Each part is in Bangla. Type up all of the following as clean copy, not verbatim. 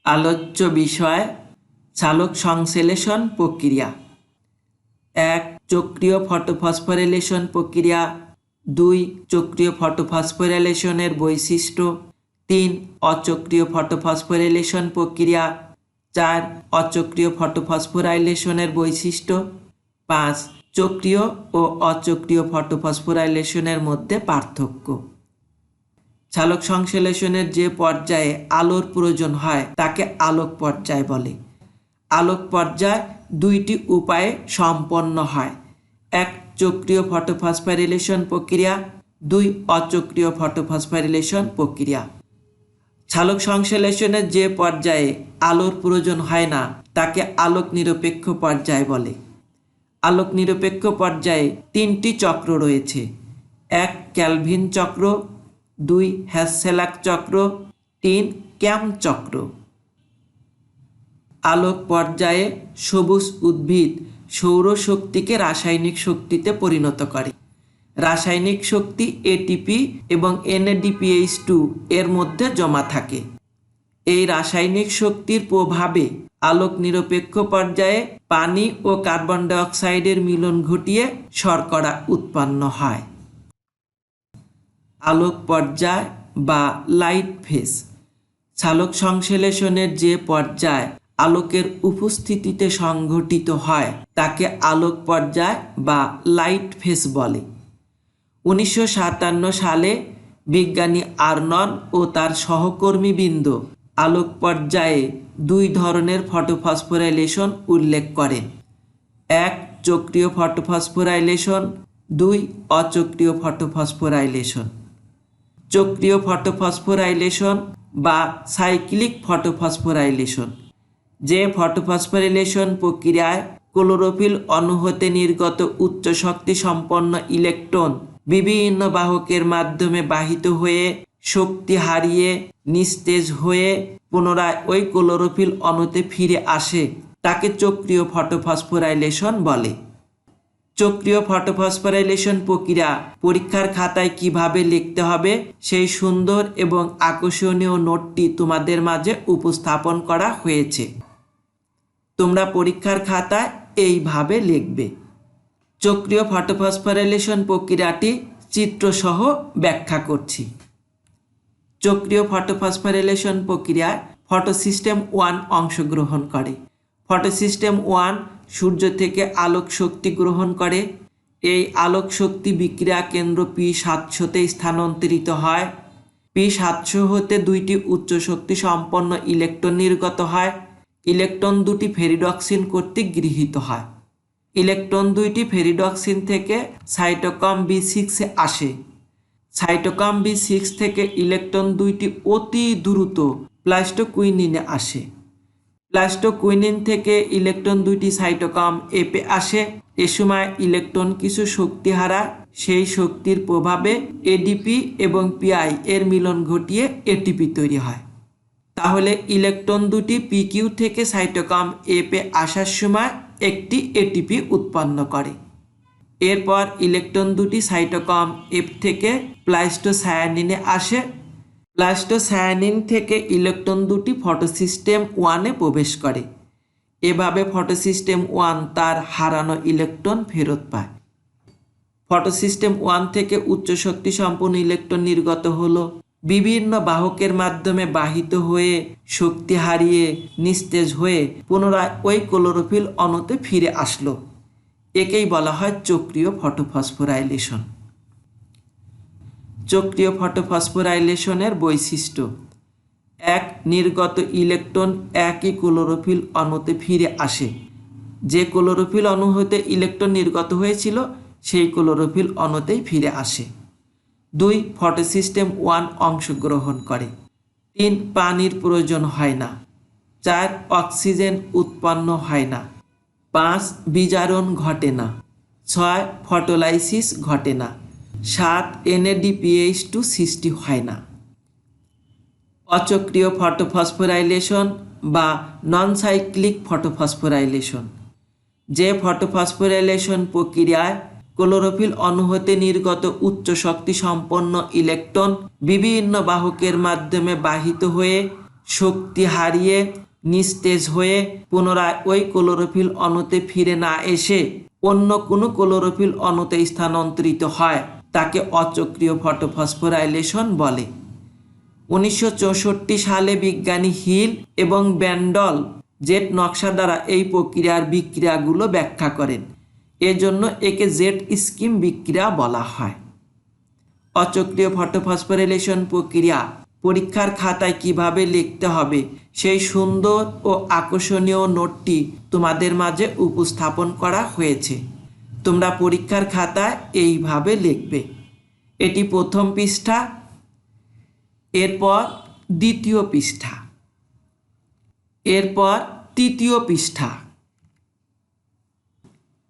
আলোচ্য বিষয় চালক সংশ্লেষণ প্রক্রিয়া। 1. চক্রীয় ফটোফসফোরাইলেশন প্রক্রিয়া। 2. চক্রীয় ফটোফসফোরাইলেশনের বৈশিষ্ট্য। 3. অচক্রীয় ফটোফসফোরাইলেশন প্রক্রিয়া। 4. অচক্রীয় ফটোফসফোরাইলেশনের বৈশিষ্ট্য। 5. চক্রীয় ও অচক্রীয় ফটোফসফোরাইলেশনের মধ্যে পার্থক্য। চালক সংশ্লেষণের যে পর্যায়ে আলোর প্রয়োজন হয় তাকে আলোক পর্যায় বলে। আলোক পর্যায় দুইটি উপায়ে সম্পন্ন হয়। 1. চক্রীয় ফটোফসফোরাইলেশন প্রক্রিয়া। 2. অচক্রীয় ফটোফসফোরাইলেশন প্রক্রিয়া। চালক সংশ্লেষণের যে পর্যায়ে আলোর প্রয়োজন হয় না তাকে আলোক নিরপেক্ষ পর্যায় বলে। আলোক নিরপেক্ষ পর্যায়ে 3টি চক্র রয়েছে। 1. ক্যালভিন চক্র। 2. হ্যাসেলাক চক্র। 3. ক্যাম চক্র। আলোক পর্যায়ে সবুজ উদ্ভিদ সৌরশক্তিকে রাসায়নিক শক্তিতে পরিণত করে। রাসায়নিক শক্তি এটিপি এবং NADPH2 এর মধ্যে জমা থাকে। এই রাসায়নিক শক্তির প্রভাবে আলোক নিরপেক্ষ পর্যায়ে পানি ও কার্বন ডাই অক্সাইডের মিলন ঘটিয়ে শর্করা উৎপন্ন হয়। আলোক পর্যায় বা লাইট ফেজ। চালক সংশ্লেষণের যে পর্যায় আলোকের উপস্থিতিতে সংঘটিত হয় তাকে আলোক পর্যায় বা লাইট ফেজ বলে। 1957 সালে বিজ্ঞানী আর্নন ও তার সহকর্মীবৃন্দ আলোক পর্যায়ে 2 ধরনের ফটোফসফোরাইলেশন উল্লেখ করেন। 1. চক্রীয় ফটোফসফোরাইলেশন। 2. অচক্রীয় ফটোফসফোরাইলেশন। চক্রীয় ফটোফসফোরাইলেশন বা সাইক্লিক ফটোফসফোরাইলেশন। যে ফটোফসফোরাইলেশন প্রক্রিয়ায় ক্লোরোফিল অণু হতে নির্গত উচ্চ শক্তি সম্পন্ন ইলেকট্রন বিভিন্ন বাহকের মাধ্যমে বাহিত হয়ে শক্তি হারিয়ে নিস্তেজ হয়ে পুনরায় ওই ক্লোরোফিল অণুতে ফিরে আসে তাকে চক্রীয় ফটোফসফোরাইলেশন বলে। চক্রীয় ফটোফসফোরাইলেশন প্রক্রিয়া পরীক্ষার খাতায় কিভাবে লিখতে হবে সেই সুন্দর এবং আকর্ষণীয় নোটটি তোমাদের মাঝে উপস্থাপন করা হয়েছে। তোমরা পরীক্ষার খাতায় এইভাবে লিখবে। চক্রীয় ফটোফসফোরাইলেশন প্রক্রিয়াটি চিত্রসহ ব্যাখ্যা করছি। চক্রীয় ফটোফসফোরাইলেশন প্রক্রিয়ায় ফটোসিস্টেম 1 অংশগ্রহণ করে। ফটোসিস্টেম 1 সূর্য থেকে আলোক শক্তি গ্রহণ করে। এই আলোক শক্তি বিক্রিয়া কেন্দ্র P700-তে স্থানান্তরিত হয়। P700 হতে 2টি উচ্চ শক্তি সম্পন্ন ইলেকট্রন নির্গত হয়। ইলেকট্রন দুটি ফেরিডক্সিন কর্তৃক গৃহীত হয়। ইলেকট্রন দুইটি ফেরিডক্সিন থেকে সাইটোক্রোম B6-এ আসে। সাইটোক্রোম B6 থেকে ইলেকট্রন দুইটি অতি দ্রুত প্লাস্টোকুইনিনে আসে। প্লাস্টোকুইনিন থেকে ইলেকট্রন দুইটি সাইটোক্রোম F-এ আসে। এ সময় ইলেকট্রন কিছু শক্তি হারায়। সেই শক্তির প্রভাবে ADP এবং PI এর মিলন ঘটিয়ে ATP তৈরি হয়। তাহলে ইলেকট্রন দুটি PQ থেকে সাইটোক্রোম F-এ আসার সময় একটি ATP উৎপন্ন করে। এরপর ইলেকট্রন দুটি সাইটোক্রোম F থেকে প্লাস্টোসায়ানিনে আসে। প্লাস্টোসায়ানিন থেকে ইলেকট্রন দুটি ফটোসিস্টেম 1-এ প্রবেশ করে। এভাবে ফটোসিস্টেম 1 তার হারানো ইলেকট্রন ফেরত পায়। ফটোসিস্টেম 1 থেকে উচ্চ শক্তি সম্পন্ন ইলেকট্রন নির্গত হলো, বিভিন্ন বাহকের মাধ্যমে বাহিত হয়ে শক্তি হারিয়ে নিস্তেজ হয়ে পুনরায় ওই ক্লোরোফিল অণুতে ফিরে আসলো। একেই বলা হয় চক্রীয় ফটোফসফোরাইলেশন। চক্রীয় ফটোফসফোরাইলেশনের বৈশিষ্ট্য। 1. নির্গত ইলেকট্রন একই ক্লোরোফিল অণুতে ফিরে আসে। যে ক্লোরোফিল অণু হতে ইলেকট্রন নির্গত হয়েছিল সেই ক্লোরোফিল অণুতেই ফিরে আসে। 2. ফটোসিস্টেম 1 অংশগ্রহণ করে। 3. পানির প্রয়োজন হয় না। 4. অক্সিজেন উৎপন্ন হয় না। 5. বিজারণ ঘটে না। 6. ফটোলাইসিস ঘটে না। 7. NADPH2 সৃষ্টি হয় না। অচক্রীয় ফটোফসফোরাইলেশন বা নন সাইক্লিক ফটোফসফোরাইলেশন। যে ফটোফসফোরাইলেশন প্রক্রিয়ায় ক্লোরোফিল অণু হতে নির্গত উচ্চ শক্তি সম্পন্ন ইলেকট্রন বিভিন্ন বাহকের মাধ্যমে বাহিত হয়ে শক্তি হারিয়ে নিস্তেজ হয়ে পুনরায় ওই ক্লোরোফিল অণুতে ফিরে না এসে অন্য কোনো ক্লোরোফিল অণুতে স্থানান্তরিত হয় তাকে অচক্রীয় ফটোফসফোরাইলেশন বলে। 1964 সালে বিজ্ঞানী হিল এবং ব্যান্ডল জেট নকশা দ্বারা এই প্রক্রিয়ার বিক্রিয়াগুলো ব্যাখ্যা করেন। এজন্য একে জেট স্কিম বিক্রিয়া বলা হয়। অচক্রীয় ফটোফসফোরাইলেশন প্রক্রিয়া পরীক্ষার খাতায় কিভাবে লিখতে হবে সেই সুন্দর ও আকর্ষণীয় নোটটি তোমাদের মাঝে উপস্থাপন করা হয়েছে। তোমরা পরীক্ষার খাতায় এইভাবে লিখবে। এটি প্রথম পৃষ্ঠা, এরপর দ্বিতীয় পৃষ্ঠা, এরপর তৃতীয় পৃষ্ঠা।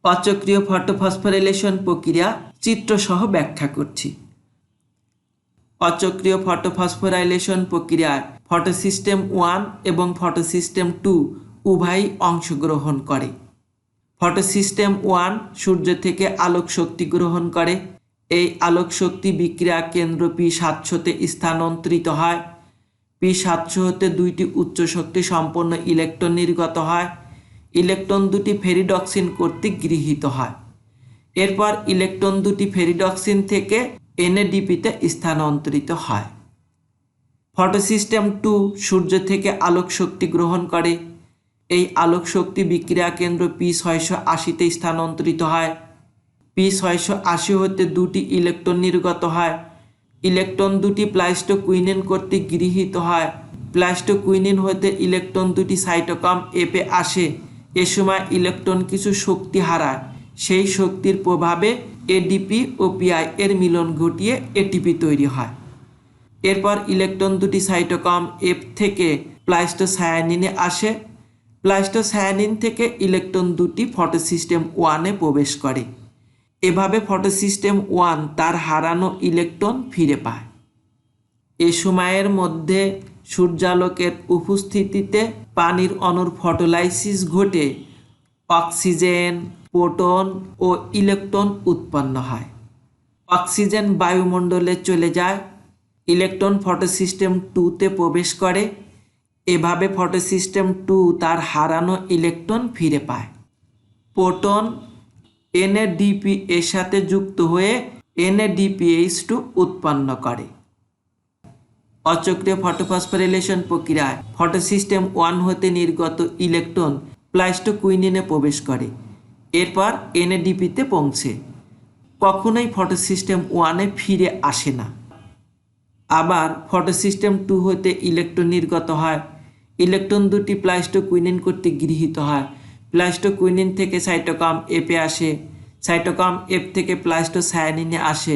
অচক্রীয় ফটোফসফোরাইলেশন প্রক্রিয়া চিত্রসহ ব্যাখ্যা করছি। অচক্রীয় ফটোফসফোরাইলেশন প্রক্রিয়ায় ফটোসিস্টেম 1 এবং ফটোসিস্টেম 2 উভয়ই অংশগ্রহণ করে। ফটোসিস্টেম 1 সূর্য থেকে আলোক শক্তি গ্রহণ করে। এই আলোক শক্তি বিক্রিয়া কেন্দ্র P700-তে স্থানান্তরিত হয়। P700 হতে দুইটি উচ্চ শক্তি সম্পন্ন ইলেকট্রন নির্গত হয়। ইলেকট্রন দুটি ফেরিডক্সিন কর্তৃক গৃহীত হয়। এরপর ইলেকট্রন দুটি ফেরিডক্সিন থেকে NADP-তে স্থানান্তরিত হয়। ফটোসিস্টেম 2 সূর্য থেকে আলোক শক্তি গ্রহণ করে। এই আলোক শক্তি বিক্রিয়া কেন্দ্র P680-তে স্থানান্তরিত হয়। P680 হতে দুটি ইলেকট্রন নির্গত হয়। ইলেকট্রন দুটি প্লাস্টোকুইনিন কর্তৃক গৃহীত হয়। প্লাস্টোকুইনিন হতে ইলেকট্রন দুটি সাইটোক্রোম F-এ আসে। এ সময় ইলেকট্রন কিছু শক্তি হারায়। সেই শক্তির প্রভাবে ADP ও PI এর মিলন ঘটিয়ে ATP তৈরি হয়। এরপর ইলেকট্রন দুটি সাইটোক্রোম F থেকে প্লাস্টোসায়ানিনে আসে। প্লাস্টোসায়ানিন থেকে ইলেকট্রন দুটি ফটোসিস্টেম 1-এ প্রবেশ করে। এভাবে ফটোসিস্টেম 1 তার হারানো ইলেকট্রন ফিরে পায়। এ সময়ের মধ্যে সূর্যালোকের উপস্থিতিতে পানির অণুর ফটোলাইসিস ঘটে অক্সিজেন, প্রোটন ও ইলেকট্রন উৎপন্ন হয়। অক্সিজেন বায়ুমণ্ডলে চলে যায়। ইলেকট্রন ফটোসিস্টেম 2-তে প্রবেশ করে। এভাবে ফটোসিস্টেম 2 তার হারানো ইলেকট্রন ফিরে পায়। প্রোটন NADP এর সাথে যুক্ত হয়ে NADPH2 উৎপন্ন করে। অচক্রীয় ফটোফসফোরাইলেশন প্রক্রিয়ায় ফটোসিস্টেম 1 হতে নির্গত ইলেকট্রন প্লাস্টোকুইনিনে প্রবেশ করে। এরপর NADP-তে পৌঁছে কখনোই ফটোসিস্টেম 1-এ ফিরে আসে না। আবার ফটোসিস্টেম 2 হতে ইলেকট্রন নির্গত হয়। ইলেকট্রন দুটি প্লাস্টোকুইনিন কর্তৃক গৃহীত হয়। প্লাস্টোকুইনিন থেকে সাইটোক্রোম F-এ আসে। সাইটোক্রোম F থেকে প্লাস্টোসায়ানিনে আসে।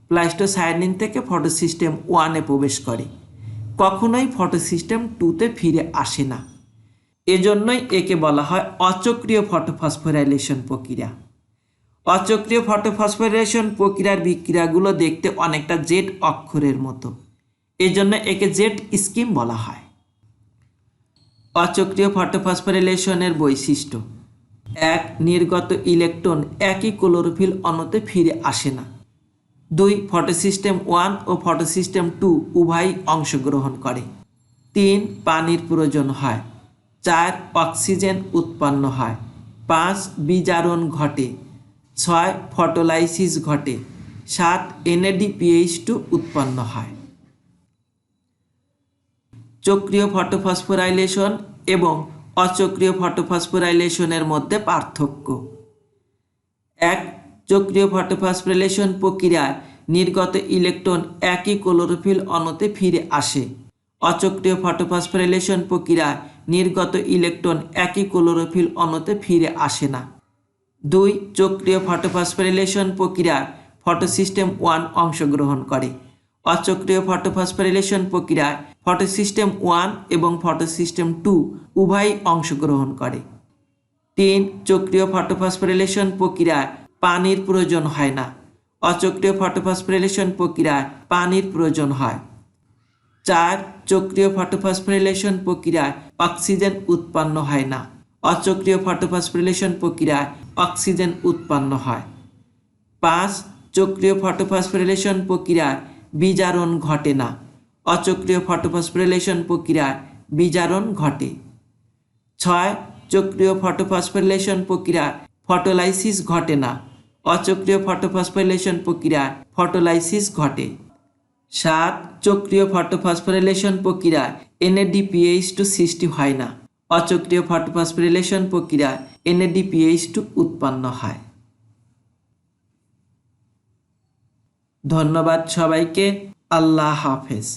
প্লাস্টোসায়ানিন থেকে ফটোসিস্টেম 1-এ প্রবেশ করে। কখনোই ফটোসিস্টেম 2-তে ফিরে আসে না। এজন্যই একে বলা হয় অচক্রীয় ফটোফসফোরাইলেশন প্রক্রিয়া। অচক্রীয় ফটোফসফোরাইলেশন প্রক্রিয়ার বিক্রিয়াগুলো দেখতে অনেকটা জেড অক্ষরের মতো। এজন্য একে জেড স্কিম বলা হয়। অচক্রীয় ফটোফসফোরাইলেশনের বৈশিষ্ট্য: 1. নির্গত ইলেকট্রন একই ক্লোরোফিল অণুতে ফিরে আসে না। 2. ফটোসিস্টেম 1 ও ফটোসিস্টেম 2 উভয়ই অংশগ্রহণ করে। 3. পানির প্রয়োজন হয়। 4. অক্সিজেন উৎপন্ন হয়। 5. বিজারণ ঘটে। 6. ফটোলাইসিস ঘটে। 7. NADPH2 উৎপন্ন হয়। চক্রীয় ফটোফসফোরাইলেশন এবং অচক্রীয় ফটোফসফোরাইলেশনের মধ্যে পার্থক্য: 1. চক্রীয় ফটোফসফোরাইলেশন প্রক্রিয়ায় নির্গত ইলেকট্রন একই ক্লোরোফিল অণুতে ফিরে আসে। অচক্রীয় ফটোফসফোরাইলেশন প্রক্রিয়ায় নির্গত ইলেকট্রন একই ক্লোরোফিল অণুতে ফিরে আসে না। 2. চক্রীয় ফটোফসফোরাইলেশন প্রক্রিয়ায় ফটোসিস্টেম 1 অংশগ্রহণ করে। অচক্রীয় ফটোফসফোরাইলেশন প্রক্রিয়ায় ফটোসিস্টেম 1 এবং ফটোসিস্টেম 2 উভয়ই অংশগ্রহণ করে। 3. চক্রীয় ফটোফসফোরাইলেশন প্রক্রিয়ায় পানির প্রয়োজন হয় না। অচক্রীয় ফটোফসফোরাইলেশন প্রক্রিয়ায় পানির প্রয়োজন হয়। 4. চক্রীয় ফটোফসফোরাইলেশন প্রক্রিয়ায় অক্সিজেন উৎপন্ন হয় না। অচক্রীয় ফটোফসফোরাইলেশন প্রক্রিয়ায় অক্সিজেন উৎপন্ন হয়। 5. চক্রীয় ফটোফসফোরাইলেশন প্রক্রিয়ায় বিজারণ ঘটে না। অচক্রীয় ফটোফসফোরাইলেশন প্রক্রিয়ায় বিজারণ ঘটে। 6 চক্রীয় ফটোফসফোরিলেশন প্রক্রিয়া ফটোলাইসিস ঘটে না, অচক্রীয় ফটোফসফোরিলেশন প্রক্রিয়া ফটোলাইসিস ঘটে। 7 চক্রীয় ফটোফসফোরিলেশন প্রক্রিয়া NADPH2 সৃষ্টি হয় না, অচক্রীয় ফটোফসফোরিলেশন প্রক্রিয়া NADPH2 উৎপন্ন হয়। ধন্যবাদ সবাইকে। আল্লাহ হাফেজ।